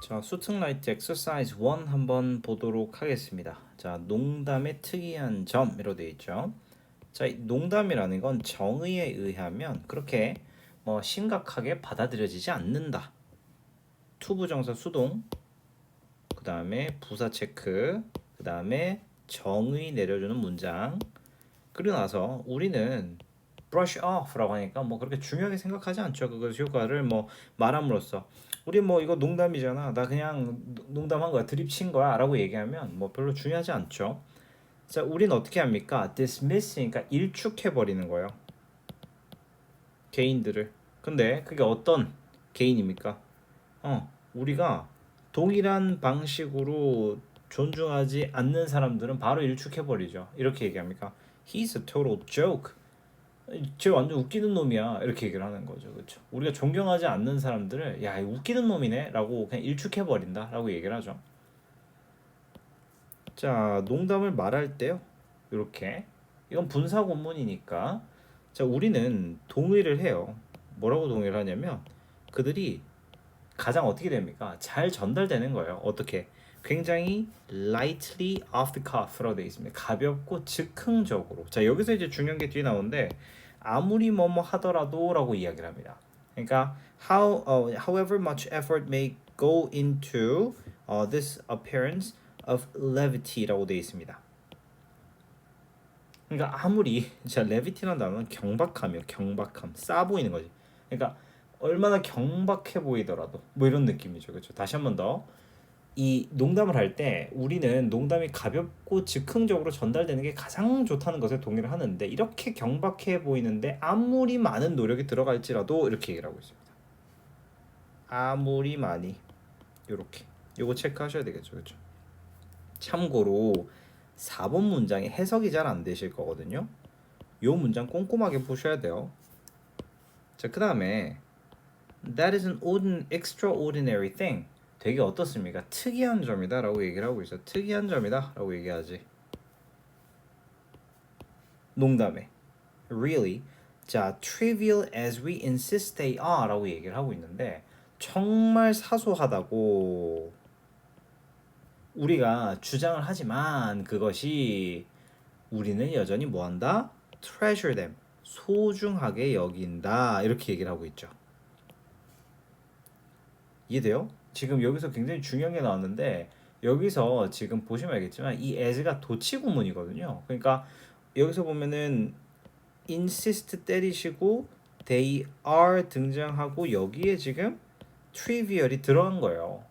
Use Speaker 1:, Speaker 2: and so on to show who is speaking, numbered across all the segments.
Speaker 1: 자, 수특라이트 엑서사이즈 1 한번 보도록 하겠습니다. 자, 농담의 특이한 점이라고 되어 있죠. 자, 이 농담이라는 건 정의에 의하면 그렇게 심각하게 받아들여지지 않는다. 투부정사 수동, 그 다음에 부사 체크, 그 다음에 정의 내려주는 문장. 그리고 나서 우리는 brush off라고 하니까 그렇게 중요하게 생각하지 않죠. 그것 효과를 말함으로써 우리 이거 농담이잖아. 나 그냥 농담한 거야. 드립 친 거야라고 얘기하면 별로 중요하지 않죠. 자, 우린 어떻게 합니까? dismiss, 그러니까 일축해 버리는 거예요. 개인들을. 근데 그게 어떤 개인입니까? 우리가 동일한 방식으로 존중하지 않는 사람들은 바로 일축해 버리죠. 이렇게 얘기합니까? He's a total joke. 쟤 완전 웃기는 놈이야 이렇게 얘기를 하는 거죠. 그렇죠? 우리가 존경하지 않는 사람들을 야, 웃기는 놈이네 라고 그냥 일축해 버린다 라고 얘기를 하죠. 자, 농담을 말할 때요, 이렇게 이건 분사 구문이니까 자, 우리는 동의를 해요. 뭐라고 동의를 하냐면 그들이 가장 어떻게 됩니까? 잘 전달되는 거예요. 어떻게? 굉장히 lightly off the cuff라고 되어 있습니다. 가볍고 즉흥적으로. 자, 여기서 이제 중요한 게 뒤에 나오는데 아무리 뭐뭐 하더라도라고 이야기를 합니다. 그러니까 however much effort may go into this appearance of levity라고 되어 있습니다. 그러니까 아무리 자, levity라는 단어는 경박함이요. 경박함. 싸 보이는 거지. 그러니까 얼마나 경박해 보이더라도 이런 느낌이죠. 그렇죠? 다시 한 번 더. 이 농담을 할 때 우리는 농담이 가볍고 즉흥적으로 전달되는 게 가장 좋다는 것에 동의를 하는데 이렇게 경박해 보이는데 아무리 많은 노력이 들어갈지라도 이렇게 얘기를 하고 있습니다. 아무리 많이 이렇게 요거 체크하셔야 되겠죠. 그렇죠? 참고로 4번 문장의 해석이 잘 안 되실 거거든요. 요 문장 꼼꼼하게 보셔야 돼요. 자, 그 다음에 That is an extraordinary thing. 되게 어떻습니까? 특이한 점이다 라고 얘기를 하고 있어요. 특이한 점이다 라고 얘기하지. 농담에 Really? 자, trivial as we insist they are 라고 얘기를 하고 있는데 정말 사소하다고 우리가 주장을 하지만 그것이 우리는 여전히 뭐한다? treasure them. 소중하게 여긴다. 이렇게 얘기를 하고 있죠. 이해돼요? 지금 여기서 굉장히 중요한 게 나왔는데 여기서 지금 보시면 알겠지만 이 as가 도치 구문이거든요. 그러니까 여기서 보면은 insist 때리시고 they are 등장하고 여기에 지금 trivial이 들어간 거예요.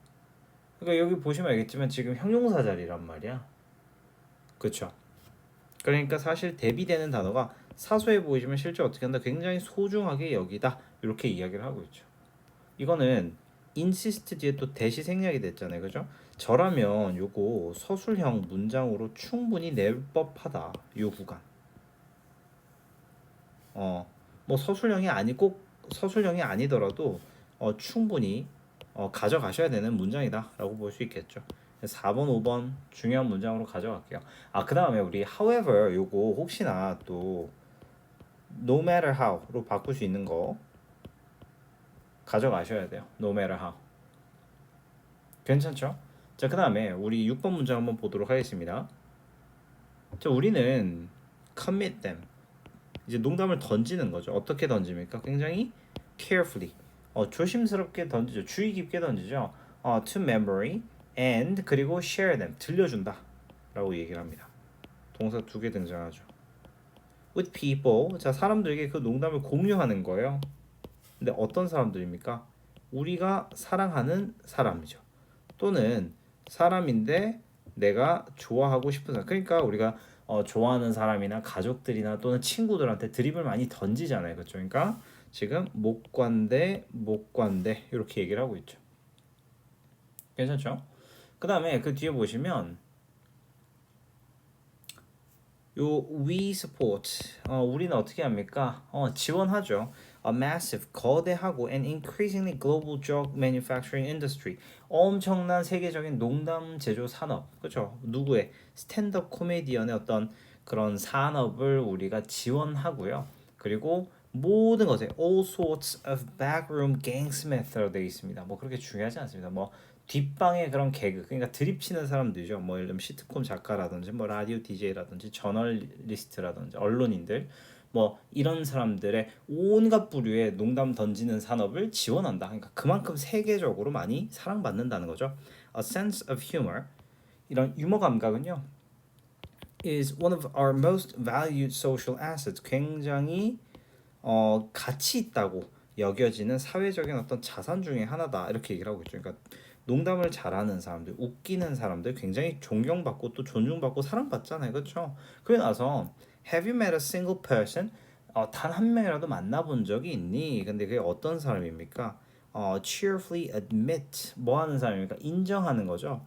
Speaker 1: 그러니까 여기 보시면 알겠지만 지금 형용사 자리란 말이야. 그렇죠? 그러니까 사실 대비되는 단어가 사소해 보이지만 실제 어떻게 한다? 굉장히 소중하게 여기다. 이렇게 이야기를 하고 있죠. 이거는 insist 뒤에 또 대시 생략이 됐잖아요. 그죠? 저라면 요거 서술형 문장으로 충분히 낼 법하다. 요 구간. 서술형이 아니 꼭 서술형이 아니더라도 충분히 가져가셔야 되는 문장이다라고 볼 수 있겠죠. 4번, 5번 중요한 문장으로 가져갈게요. 아, 그 다음에 우리 however 요거 혹시나 또 no matter how로 바꿀 수 있는 거 가져가셔야 돼요. no matter how. 괜찮죠? 자, 그 다음에 우리 6번 문장 한번 보도록 하겠습니다. 자, 우리는 commit them. 이제 농담을 던지는 거죠. 어떻게 던집니까? 굉장히 carefully, 조심스럽게 던지죠. 주의 깊게 던지죠. To memory and 그리고 share them, 들려준다 라고 얘기를 합니다. 동사 두 개 등장하죠. With people, 자, 사람들에게 그 농담을 공유하는 거예요. 근데 어떤 사람들입니까? 우리가 사랑하는 사람이죠. 또는 사람인데 내가 좋아하고 싶은 사람. 그러니까 우리가 좋아하는 사람이나 가족들이나 또는 친구들한테 드립을 많이 던지잖아요. 그렇죠? 그러니까 지금 못 관대 이렇게 얘기를 하고 있죠. 괜찮죠? 그 다음에 그 뒤에 보시면 요 we support, 우리는 어떻게 합니까? 지원하죠. A massive, 거대하고 and increasingly global joke manufacturing industry. 엄청난 세계적인 농담 제조 산업. 그렇죠? 누구의 스탠드업 코미디언의 어떤 그런 산업을 우리가 지원하고요. 그리고 모든 것에 all sorts of backroom gangsmith로 되어 있습니다. 그렇게 중요하지 않습니다. 뒷방의 그런 개그, 그러니까 드립치는 사람들이죠. 뭐 예를 들면 시트콤 작가라든지 뭐 라디오 DJ라든지 저널리스트라든지 언론인들, 뭐 이런 사람들의 온갖 부류의 농담 던지는 산업을 지원한다. 그러니까 그만큼 세계적으로 많이 사랑받는다는 거죠. A sense of humor, 이런 유머 감각은요, is one of our most valued social assets. 굉장히 가치 있다고 여겨지는 사회적인 어떤 자산 중에 하나다, 이렇게 얘기를 하고 있죠. 그러니까 농담을 잘하는 사람들, 웃기는 사람들 굉장히 존경받고 또 존중받고 사랑받잖아요, 그렇죠? 그러고 나서 Have you met a single person? 단 한 명이라도 만나본 적이 있니? 근데 그게 어떤 사람입니까? Cheerfully admit, 뭐 하는 사람입니까? 인정하는 거죠.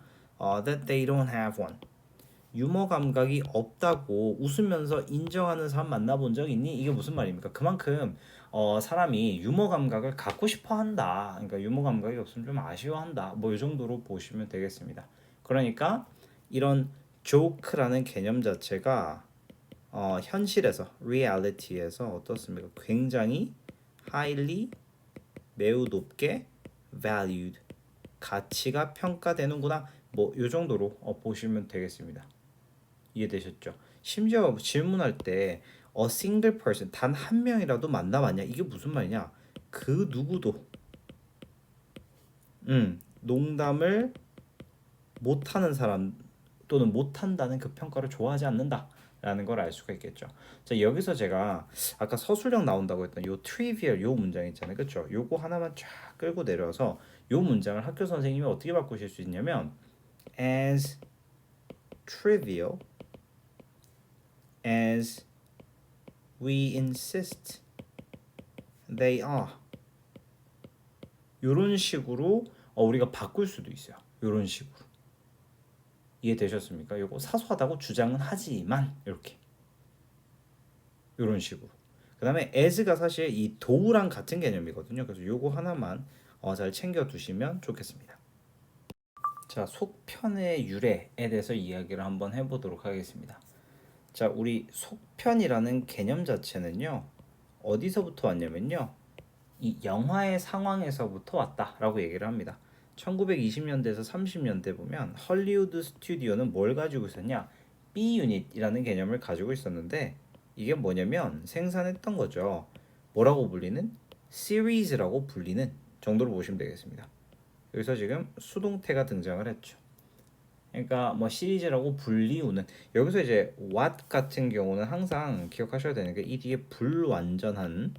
Speaker 1: That they don't have one. 유머 감각이 없다고 웃으면서 인정하는 사람 만나본 적 있니? 이게 무슨 말입니까? 그만큼 사람이 유머 감각을 갖고 싶어 한다. 그러니까 유머 감각이 없으면 좀 아쉬워한다. 뭐 이 정도로 보시면 되겠습니다. 그러니까 이런 조크라는 개념 자체가 현실에서, 리얼리티에서 어떻습니까? 굉장히 highly, 매우 높게 valued, 가치가 평가되는구나. 뭐 이 정도로 보시면 되겠습니다. 이해되셨죠? 심지어 질문할 때 a single person, 단 한 명이라도 만나봤냐? 이게 무슨 말이냐? 그 누구도 농담을 못하는 사람 또는 못한다는 그 평가를 좋아하지 않는다라는 걸 알 수가 있겠죠. 자, 여기서 제가 아까 서술형 나온다고 했던 요 trivial 요 문장 있잖아요, 그렇죠? 요거 하나만 쫙 끌고 내려서 요 문장을 학교 선생님이 어떻게 바꾸실 수 있냐면 as trivial as we insist they are, 요런 식으로 우리가 바꿀 수도 있어요. 요런 식으로. 이해되셨습니까? 요거 사소하다고 주장은 하지만 이렇게 요런 식으로. 그 다음에 as가 사실 이 do랑 같은 개념이거든요. 그래서 요거 하나만 잘 챙겨 두시면 좋겠습니다. 자, 속편의 유래에 대해서 이야기를 한번 해보도록 하겠습니다. 자, 우리 속편이라는 개념 자체는요, 어디서부터 왔냐면요, 이 영화의 상황에서부터 왔다라고 얘기를 합니다. 1920년대에서 30년대 보면 헐리우드 스튜디오는 뭘 가지고 있었냐? B 유닛이라는 개념을 가지고 있었는데, 이게 뭐냐면 생산했던 거죠. 뭐라고 불리는? 시리즈라고 불리는 정도로 보시면 되겠습니다. 여기서 지금 수동태가 등장을 했죠. 그러니까 뭐 시리즈라고 불리우는, 여기서 이제 what 같은 경우는 항상 기억하셔야 되는 게 이 뒤에 불완전한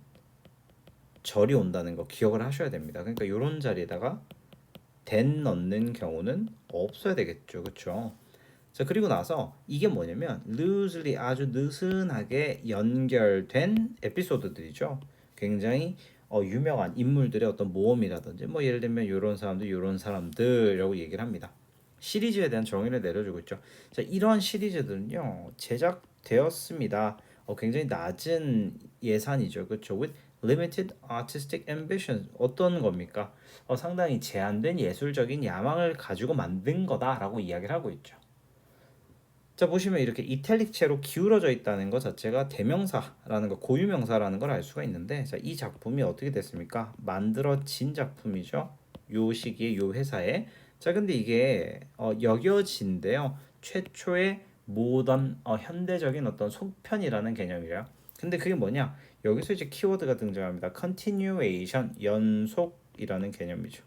Speaker 1: 절이 온다는 거 기억을 하셔야 됩니다. 그러니까 이런 자리에다가 then 넣는 경우는 없어야 되겠죠, 그렇죠? 자, 그리고 나서 이게 뭐냐면 loosely, 아주 느슨하게 연결된 에피소드들이죠. 굉장히 유명한 인물들의 어떤 모험이라든지, 뭐 예를 들면 이런 사람들, 이런 사람들이라고 얘기를 합니다. 시리즈에 대한 정의를 내려주고 있죠. 자, 이러한 시리즈들은요, 제작되었습니다. 굉장히 낮은 예산이죠, 그렇죠? With limited artistic ambitions. 어떤 겁니까? 상당히 제한된 예술적인 야망을 가지고 만든 거다라고 이야기를 하고 있죠. 자, 보시면 이렇게 이탈릭체로 기울어져 있다는 것 자체가 대명사라는 거, 고유명사라는 걸 알 수가 있는데, 자, 이 작품이 어떻게 됐습니까? 만들어진 작품이죠. 요 시기에 요 회사에. 자, 근데 이게 여겨진대요. 최초의 모던 현대적인 어떤 속편이라는 개념이래요. 근데 그게 뭐냐? 여기서 이제 키워드가 등장합니다. continuation, 연속이라는 개념이죠.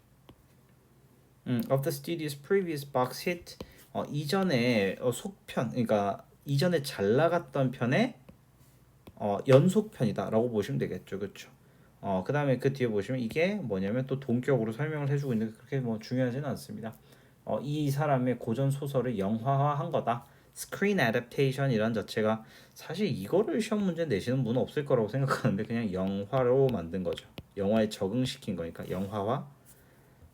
Speaker 1: Of the studio's previous box hit, 이전에 속편, 그러니까 이전에 잘 나갔던 편의 연속편이다라고 보시면 되겠죠, 그렇죠? 그 다음에 그 뒤에 보시면 이게 뭐냐면 또 동격으로 설명을 해주고 있는데 그렇게 뭐 중요하지는 않습니다. 이 사람의 고전 소설을 영화화한 거다. 스크린 애답테이션이란 자체가 사실 이거를 시험 문제 내시는 분은 없을 거라고 생각하는데 그냥 영화로 만든 거죠. 영화에 적응시킨 거니까 영화화.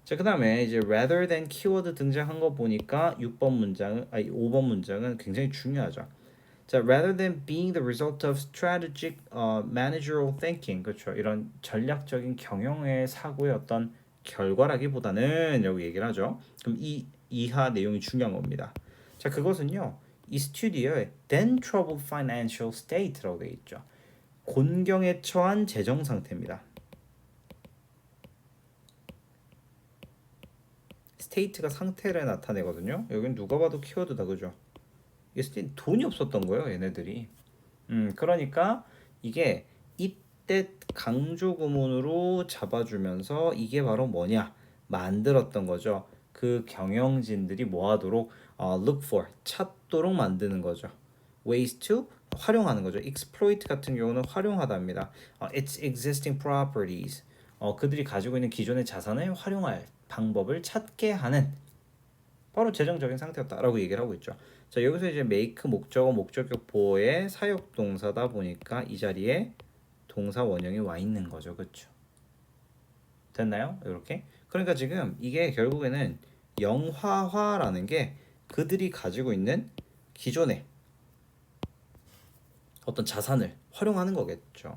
Speaker 1: 자, 그다음에 이제 rather than 키워드 등장한 거 보니까 6번 문장은, 아니 5번 문장은 굉장히 중요하죠. 자, rather than being the result of strategic managerial thinking, 그렇죠. 이런 전략적인 경영의 사고의 어떤 결과라기보다는 라고 얘기를 하죠. 그럼 이 이하 내용이 중요한 겁니다. 자, 그것은요, 이 스튜디오의 then troubled financial state라고 되어 있죠. 곤경에 처한 재정 상태입니다. state가 상태를 나타내거든요. 여긴 누가 봐도 키워드다, 그죠? 이게 돈이 없었던 거예요, 얘네들이. 그러니까 이게 이때 강조 구문으로 잡아주면서 이게 바로 뭐냐 만들었던 거죠. 그 경영진들이 뭐하도록 look for 찾도록 만드는 거죠. ways to 활용하는 거죠. exploit 같은 경우는 활용하다입니다. its existing properties 그들이 가지고 있는 기존의 자산을 활용할 방법을 찾게 하는 바로 재정적인 상태였다라고 얘기를 하고 있죠. 자, 여기서 이제 make 목적어 목적격 보어의 사역 동사다 보니까 이 자리에 동사 원형이 와 있는 거죠. 그렇죠? 됐나요? 이렇게. 그러니까 지금 이게 결국에는 영화화라는 게 그들이 가지고 있는 기존의 어떤 자산을 활용하는 거겠죠.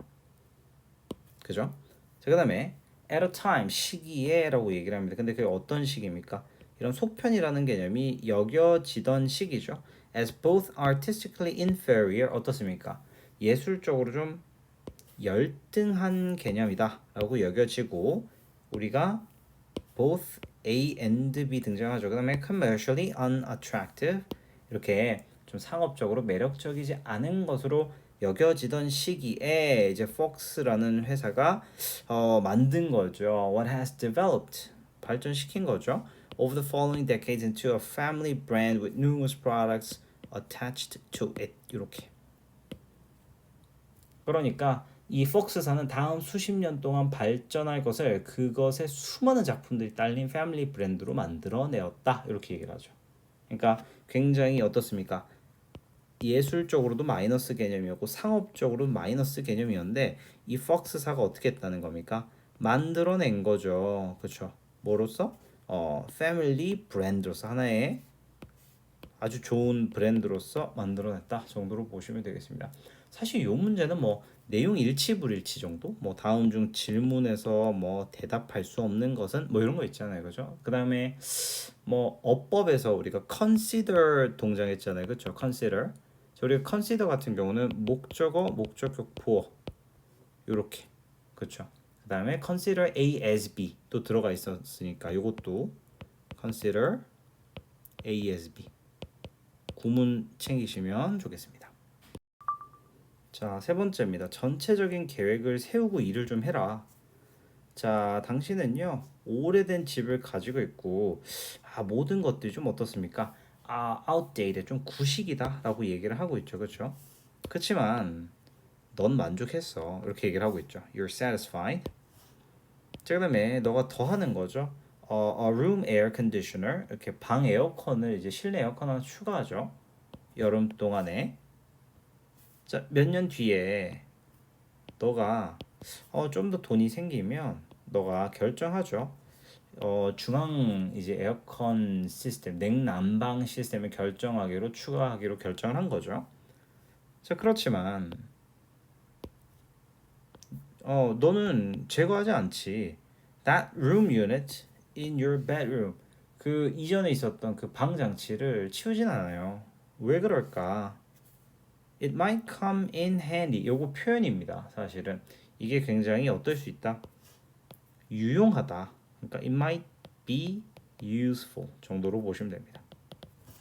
Speaker 1: 그죠? 자, 그다음에 at a time 시기에라고 얘기를 합니다. 근데 그게 어떤 시기입니까? 이런 속편이라는 개념이 여겨지던 시기죠. As both artistically inferior 어떻습니까? 예술적으로 좀 열등한 개념이다라고 여겨지고 우리가 both A and B 등장하죠. 그다음에 commercially unattractive 이렇게 좀 상업적으로 매력적이지 않은 것으로 여겨지던 시기에 이제 폭스라는 회사가 만든 거죠. What has developed 발전시킨 거죠. Over the following decades into a family brand with numerous products attached to it 이렇게. 그러니까 이 폭스사는 다음 수십 년 동안 발전할 것을 그것의 수많은 작품들이 딸린 패밀리 브랜드로 만들어내었다 이렇게 얘기를 하죠. 그러니까 굉장히 어떻습니까? 예술적으로도 마이너스 개념이었고 상업적으로도 마이너스 개념이었는데 이 폭스사가 어떻게 했다는 겁니까? 만들어낸 거죠. 그렇죠? 뭐로써? 패밀리 브랜드로서 하나의 아주 좋은 브랜드로서 만들어냈다 정도로 보시면 되겠습니다. 사실 이 문제는 뭐 내용 일치 불일치 정도, 뭐 다음 중 질문에서 뭐 대답할 수 없는 것은 뭐 이런 거 있잖아요, 그죠? 그 다음에 뭐 어법에서 우리가 consider 동작했잖아요, 그렇죠? consider. 우리가 consider 같은 경우는 목적어, 목적격 보어 요렇게, 그렇죠? 그 다음에 consider A as B 또 들어가 있었으니까 이것도 consider A as B. 구문 챙기시면 좋겠습니다. 자, 세 번째입니다. 전체적인 계획을 세우고 일을 좀 해라. 자, 당신은요, 오래된 집을 가지고 있고, 모든 것들이 좀 어떻습니까? outdated, 좀 구식이다라고 얘기를 하고 있죠. 그렇죠? 그렇지만 넌 만족했어. 이렇게 얘기를 하고 있죠. You're satisfied. 자, 그다음에 너가 더 하는 거죠. a room air conditioner. 이렇게 방 에어컨을 이제 실내 에어컨 하나 추가하죠. 여름 동안에. 자, 몇 년 뒤에 너가 좀 더 돈이 생기면 너가 결정하죠. 중앙 이제 에어컨 시스템, 냉난방 시스템을 결정하기로 추가하기로 결정을 한 거죠. 자, 그렇지만 너는 제거하지 않지. That room unit in your bedroom. 그 이전에 있었던 그 방 장치를 치우진 않아요. 왜 그럴까? It might come in handy. 요거 표현입니다. 사실은 이게 굉장히 어떨 수 있다. 유용하다. 그러니까 it might be useful 정도로 보시면 됩니다.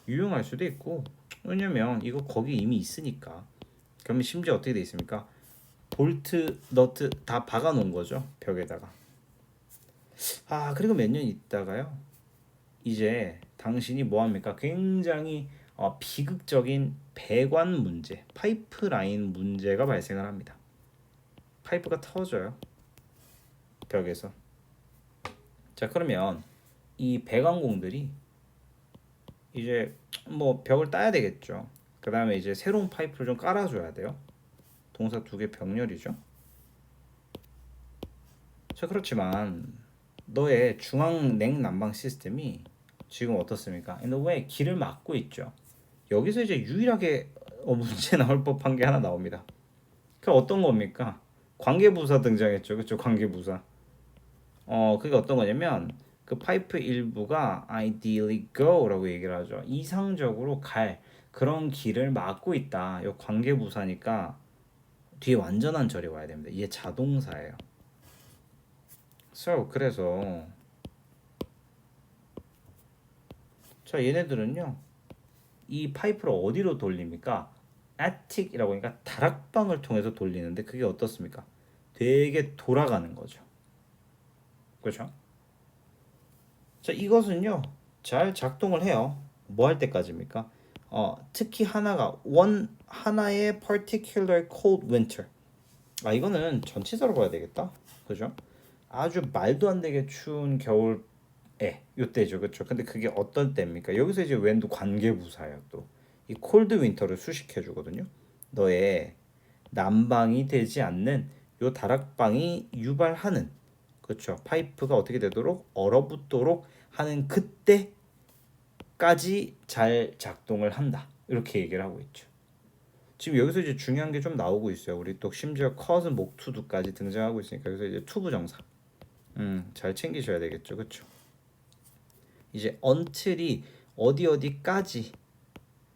Speaker 1: 유용할 수도 있고 왜냐면 이거 거기 이미 있으니까. 그러면 심지어 어떻게 돼 있습니까? 볼트, 너트 다 박아 놓은 거죠. 벽에다가. 그리고 몇 년 있다가요. 이제 당신이 뭐 합니까? 굉장히 비극적인 배관 문제, 파이프라인 문제가 발생을 합니다. 파이프가 터져요. 벽에서. 자, 그러면 이 배관공들이 이제 뭐 벽을 따야 되겠죠. 그 다음에 이제 새로운 파이프를 좀 깔아줘야 돼요. 동사 두 개 병렬이죠. 자, 그렇지만 너의 중앙 냉난방 시스템이 지금 어떻습니까? In the way 길을 막고 있죠. 여기서 이제 유일하게 문제 나올 법한 게 하나 나옵니다. 그 어떤 겁니까? 관계부사 등장했죠. 그렇죠? 관계부사. 그게 어떤 거냐면 그 파이프 일부가 ideally go라고 얘기를 하죠. 이상적으로 갈 그런 길을 막고 있다. 요 관계부사니까 뒤에 완전한 절이 와야 됩니다. 이게 자동사예요. 그래서 자, 얘네들은요. 이 파이프를 어디로 돌립니까? attic이라고 하니까 다락방을 통해서 돌리는데 그게 어떻습니까? 되게 돌아가는 거죠. 그렇죠? 자, 이것은요. 잘 작동을 해요. 뭐 할 때까지입니까? 특히 하나의 particular cold winter. 아, 이거는 전치사로 봐야 되겠다. 그죠? 아주 말도 안 되게 추운 겨울에 요때죠. 그렇죠? 근데 그게 어떤 때입니까? 여기서 이제 when도 관계부사예요, 또. 이 cold winter를 수식해 주거든요. 너의 난방이 되지 않는 요 다락방이 유발하는, 그렇죠? 파이프가 어떻게 되도록 얼어붙도록 하는 그때까지 잘 작동을 한다. 이렇게 얘기를 하고 있죠. 지금 여기서 이제 중요한 게 좀 나오고 있어요. 우리 또 심지어 컷은 목투두까지 등장하고 있으니까 여기서 이제 투부 정사. 잘 챙기셔야 되겠죠. 그렇죠? 이제 until이 어디까지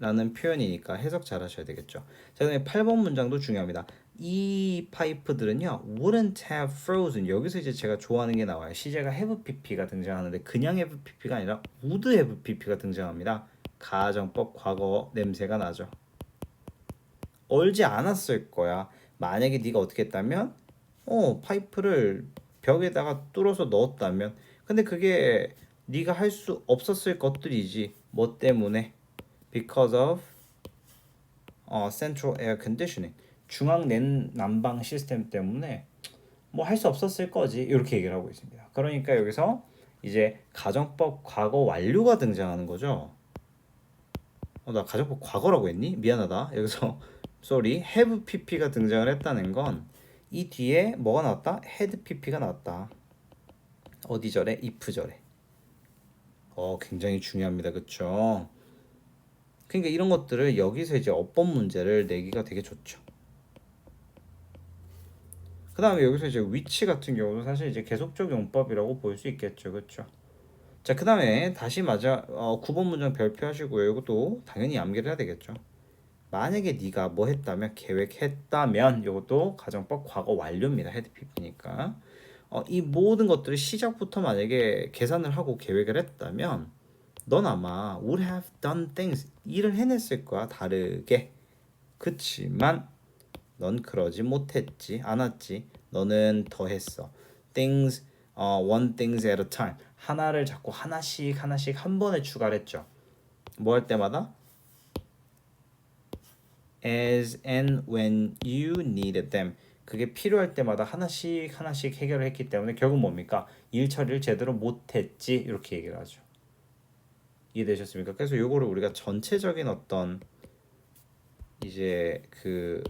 Speaker 1: 라는 표현이니까 해석 잘 하셔야 되겠죠. 자, 그다음에 8번 문장도 중요합니다. 이 파이프들은요 wouldn't have frozen. 여기서 이제 제가 좋아하는 게 나와요. 시제가 have pp가 등장하는데 그냥 have pp가 아니라 would have pp가 등장합니다. 가정법 과거 냄새가 나죠. 얼지 않았을 거야. 만약에 네가 어떻게 했다면 파이프를 벽에다가 뚫어서 넣었다면, 근데 그게 네가 할 수 없었을 것들이지. 뭐 때문에? Because of central air conditioning. 중앙 난방 시스템 때문에 뭐 할 수 없었을 거지. 이렇게 얘기를 하고 있습니다. 그러니까 여기서 이제 가정법 과거 완료가 등장하는 거죠. 나 가정법 과거라고 했니? 미안하다. 여기서 sorry, have pp가 등장을 했다는 건 이 뒤에 뭐가 나왔다? had pp가 나왔다. 어디 절에? if 절에. 굉장히 중요합니다. 그쵸? 그러니까 이런 것들을 여기서 이제 어법 문제를 내기가 되게 좋죠. 그 다음에 여기서 이제 위치 같은 경우는 사실 이제 계속적 용법이라고 볼 수 있겠죠. 그렇죠? 자, 그 다음에 다시 9번 문장 별표하시고요. 이것도 당연히 암기를 해야 되겠죠. 만약에 네가 뭐 했다면, 계획했다면, 이것도 가정법 과거 완료입니다. 헤드 PP니까. 이 모든 것들을 시작부터 만약에 계산을 하고 계획을 했다면 넌 아마 would have done things, 일을 해냈을 거야. 다르게. 그치만 넌 그러지 못했지, 않았지. 너는 더 했어. things, one things at a time. 하나를 자꾸 하나씩 한 번에 추가를 했죠. 뭐 할 때마다? as and when you needed them. 그게 필요할 때마다 하나씩 해결을 했기 때문에 결국 뭡니까? 일 처리를 제대로 못했지. 이렇게 얘기를 하죠. 이해되셨습니까? 그래서 요거를 우리가 전체적인 어떤 이제 그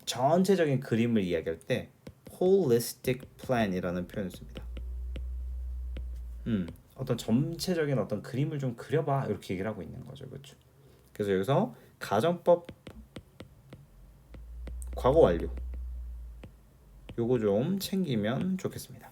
Speaker 1: 전체적인 그림을 이야기할 때 holistic plan이라는 표현을 씁니다. 어떤 전체적인 어떤 그림을 좀 그려봐. 이렇게 얘기를 하고 있는 거죠. 그렇죠? 그래서 여기서 가정법 과거 완료 요거 좀 챙기면 좋겠습니다.